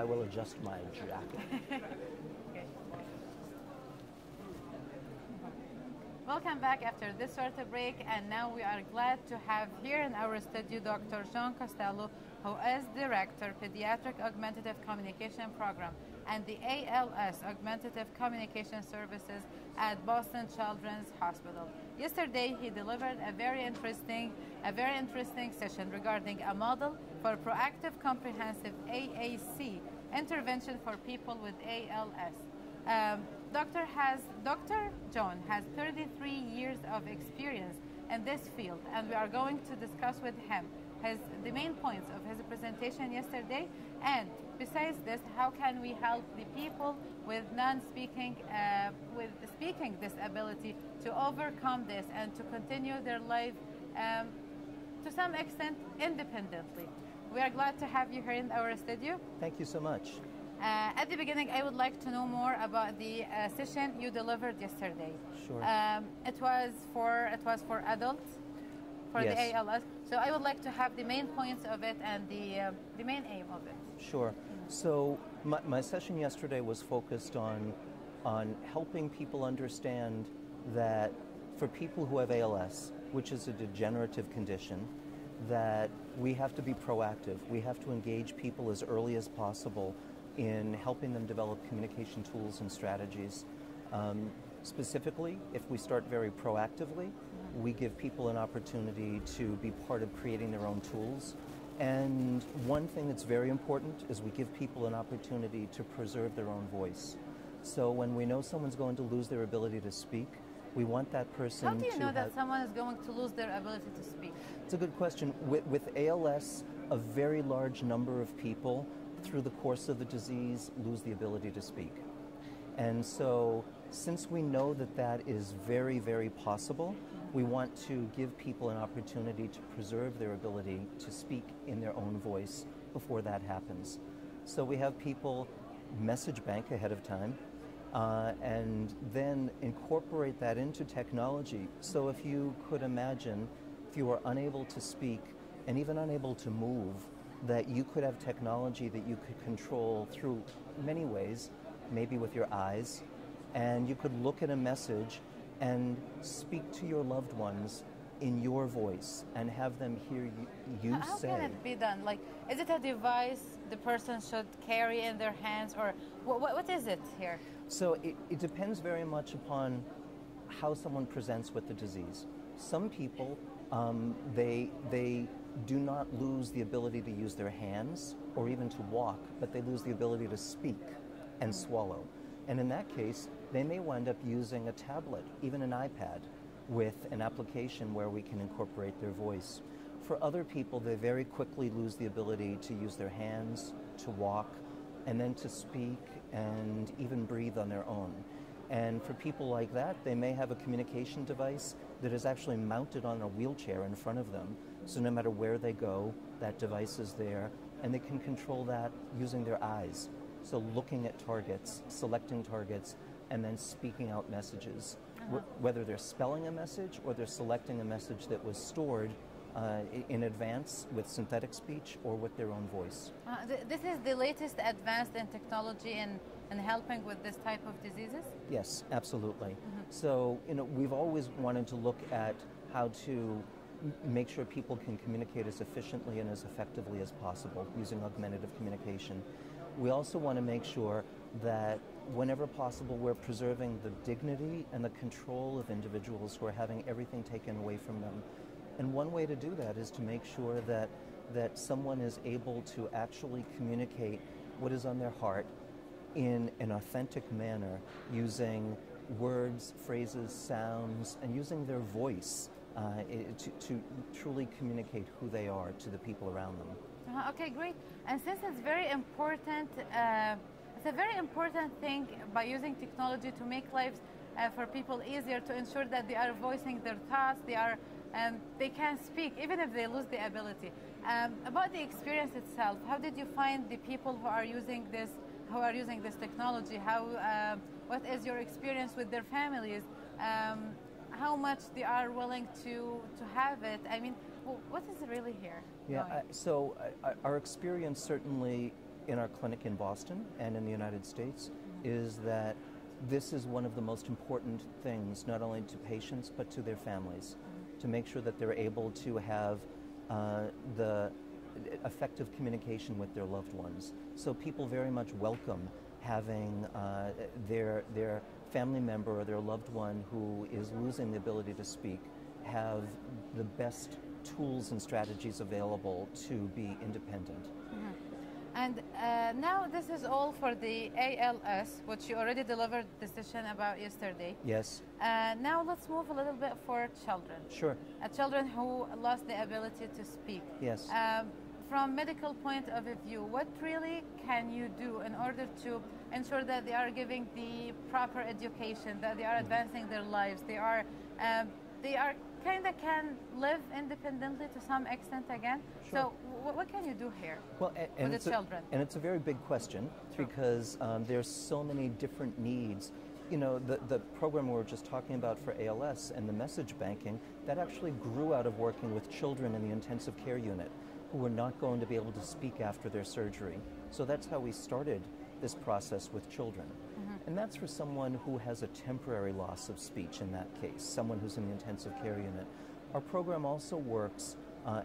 I will adjust my jacket. Okay. Welcome back after this short break, and now we are glad to have here in our studio Dr. John Costello, who is Director, Pediatric Augmentative Communication Program and the ALS Augmentative Communication Services at Boston Children's Hospital. Yesterday, he delivered a very interesting session regarding a model for proactive comprehensive AAC intervention for people with ALS. Dr. John has 33 years of experience in this field, and we are going to discuss with him the main points of his presentation yesterday, and besides this, how can we help the people with with speaking disability to overcome this and to continue their life to some extent independently. We are glad to have you here in our studio. Thank you so much. At the beginning, I would like to know more about the session you delivered yesterday. Sure. It was for adults, for yes. the ALS. So I would like to have the main points of it and the main aim of it. Sure. So my session yesterday was focused on helping people understand that for people who have ALS, which is a degenerative condition, that we have to be proactive. We have to engage people as early as possible in helping them develop communication tools and strategies. Specifically, if we start very proactively, we give people an opportunity to be part of creating their own tools. And one thing that's very important is we give people an opportunity to preserve their own voice. So when we know someone's going to lose their ability to speak, we want that person to... How do you know that someone is going to lose their ability to speak? It's a good question. With ALS, a very large number of people through the course of the disease lose the ability to speak. And so since we know that that is very, very possible, we want to give people an opportunity to preserve their ability to speak in their own voice before that happens. So we have people message bank ahead of time and then incorporate that into technology. So if you could imagine, if you were unable to speak and even unable to move, that you could have technology that you could control through many ways, maybe with your eyes, and you could look at a message and speak to your loved ones in your voice and have them hear you How say. How can it be done? Like, is it a device the person should carry in their hands, or what is it here? So it depends very much upon how someone presents with the disease. Some people, they do not lose the ability to use their hands or even to walk, but they lose the ability to speak and swallow. And in that case, they may wind up using a tablet, even an iPad, with an application where we can incorporate their voice. For other people, they very quickly lose the ability to use their hands, to walk, and then to speak and even breathe on their own. And for people like that, they may have a communication device that is actually mounted on a wheelchair in front of them. So no matter where they go, that device is there, and they can control that using their eyes. So looking at targets, selecting targets, and then speaking out messages. Whether they're spelling a message or they're selecting a message that was stored in advance with synthetic speech or with their own voice. This is the latest advanced in technology in helping with this type of diseases? Yes, absolutely. So, we've always wanted to look at how to make sure people can communicate as efficiently and as effectively as possible using augmentative communication. We also want to make sure that whenever possible we're preserving the dignity and the control of individuals who are having everything taken away from them. And one way to do that is to make sure that someone is able to actually communicate what is on their heart in an authentic manner using words, phrases, sounds, and using their voice to truly communicate who they are to the people around them. Okay, great. And since it's very important, it's a very important thing by using technology to make lives for people easier, to ensure that they are voicing their thoughts, they can speak even if they lose the ability. About the experience itself, how did you find the people who are using this technology? What is your experience with their families? How much they are willing to have it? I mean, what is really here? Yeah, so our experience certainly in our clinic in Boston and in the United States is that this is one of the most important things, not only to patients but to their families, to make sure that they're able to have the effective communication with their loved ones. So people very much welcome having their family member or their loved one who is losing the ability to speak have the best tools and strategies available to be independent. And now this is all for the ALS, which you already delivered the decision about yesterday. Yes. Now let's move a little bit for children. Sure. Children who lost the ability to speak. Yes. From medical point of view, what really can you do in order to ensure that they are giving the proper education, that they are advancing their lives, they are kind of can live independently to some extent again? Sure. So what can you do here and with the children? And it's a very big question because there's so many different needs. You know, the program we were just talking about for ALS and the message banking, that actually grew out of working with children in the intensive care unit who were not going to be able to speak after their surgery. So that's how we started this process with children. And that's for someone who has a temporary loss of speech in that case, someone who's in the intensive care unit. Our program also works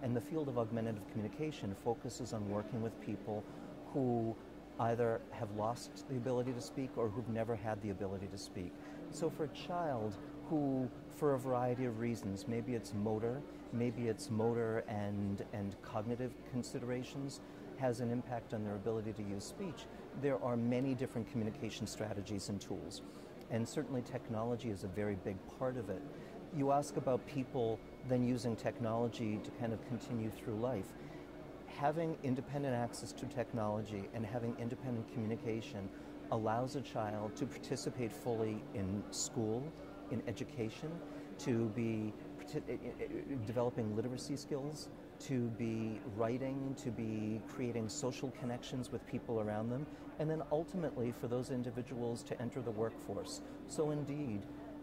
in the field of augmentative communication, focuses on working with people who either have lost the ability to speak or who've never had the ability to speak. So for a child who, for a variety of reasons, maybe it's motor and cognitive considerations, has an impact on their ability to use speech, there are many different communication strategies and tools. And certainly technology is a very big part of it. You ask about people then using technology to kind of continue through life. Having independent access to technology and having independent communication allows a child to participate fully in school, in education, to be developing literacy skills, to be writing, to be creating social connections with people around them, and then ultimately for those individuals to enter the workforce. So indeed,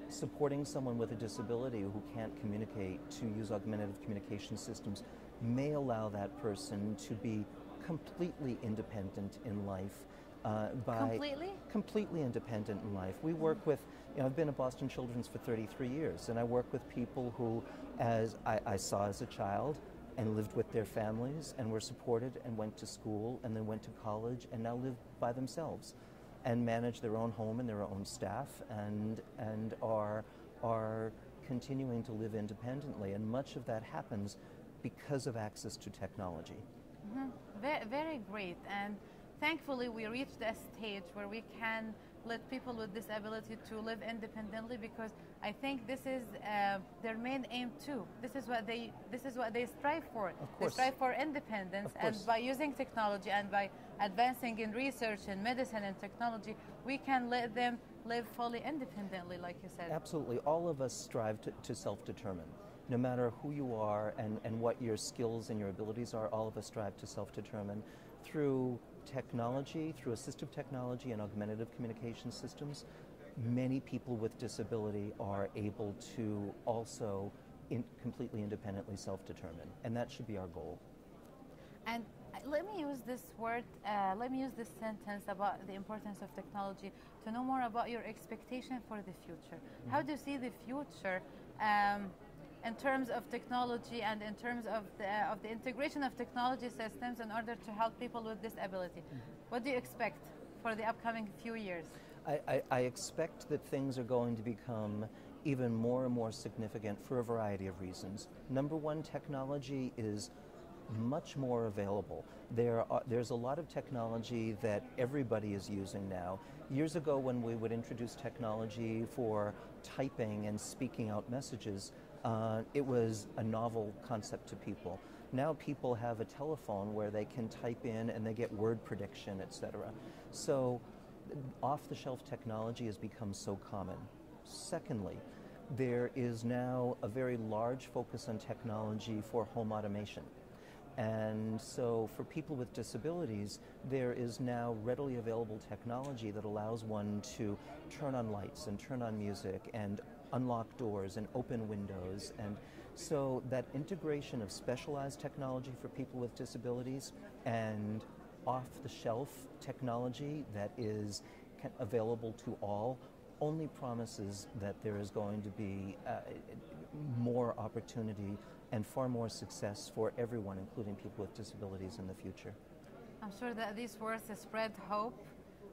supporting someone with a disability who can't communicate to use augmentative communication systems may allow that person to be completely independent in life. Completely independent in life. We work with, I've been at Boston Children's for 33 years, and I work with people who, as I saw as a child, and lived with their families and were supported and went to school and then went to college and now live by themselves and manage their own home and their own staff and are continuing to live independently. And much of that happens because of access to technology. Very, very great. And thankfully we reached a stage where we can let people with disability to live independently, because I think this is their main aim too. This is what they strive for. Of course. They strive for independence, and by using technology and by advancing in research and medicine and technology, we can let them live fully independently, like you said. Absolutely. All of us strive to self-determine. No matter who you are and what your skills and your abilities are, all of us strive to self-determine through technology, through assistive technology and augmentative communication systems. Many people with disability are able to also completely independently self-determine, and that should be our goal. And let me use this word, let me use this sentence about the importance of technology to know more about your expectation for the future. How do you see the future in terms of technology and in terms of the integration of technology systems in order to help people with disability? What do you expect for the upcoming few years? I expect that things are going to become even more and more significant for a variety of reasons. Number one, technology is much more available. There's a lot of technology that everybody is using now. Years ago, when we would introduce technology for typing and speaking out messages, it was a novel concept to people. Now people have a telephone where they can type in and they get word prediction, etc. So off-the-shelf technology has become so common. Secondly, there is now a very large focus on technology for home automation. And so for people with disabilities, there is now readily available technology that allows one to turn on lights and turn on music and unlock doors and open windows. And so that integration of specialized technology for people with disabilities and off-the-shelf technology that is available to all only promises that there is going to be more opportunity and far more success for everyone, including people with disabilities in the future. I'm sure that these words spread hope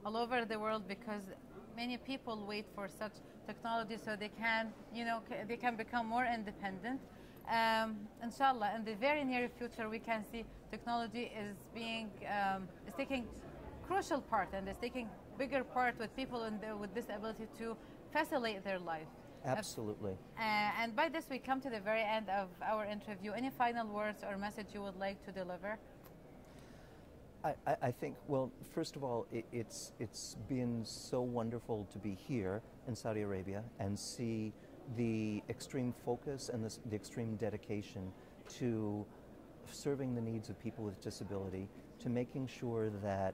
all over the world, because many people wait for such technology so they can, they can become more independent. Inshallah, in the very near future, we can see technology is taking crucial part, and is taking bigger part with people with disability to facilitate their life. Absolutely. And by this, we come to the very end of our interview. Any final words or message you would like to deliver? I think, well, first of all, it's been so wonderful to be here in Saudi Arabia and see the extreme focus and the extreme dedication to serving the needs of people with disability, to making sure that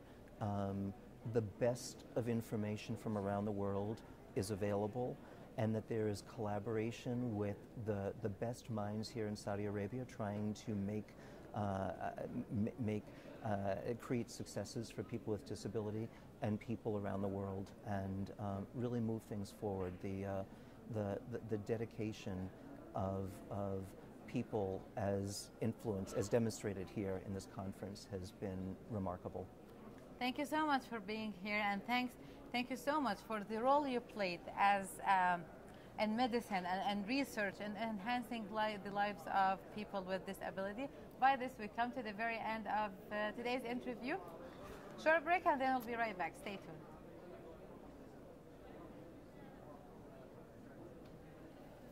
the best of information from around the world is available, and that there is collaboration with the best minds here in Saudi Arabia trying to create successes for people with disability and people around the world, and really move things forward. The dedication of people as influence, as demonstrated here in this conference, has been remarkable. Thank you so much for being here, and thank you so much for the role you played as in medicine and research and enhancing the lives of people with disability. By this, we come to the very end of today's interview. Short break, and then we'll be right back. Stay tuned.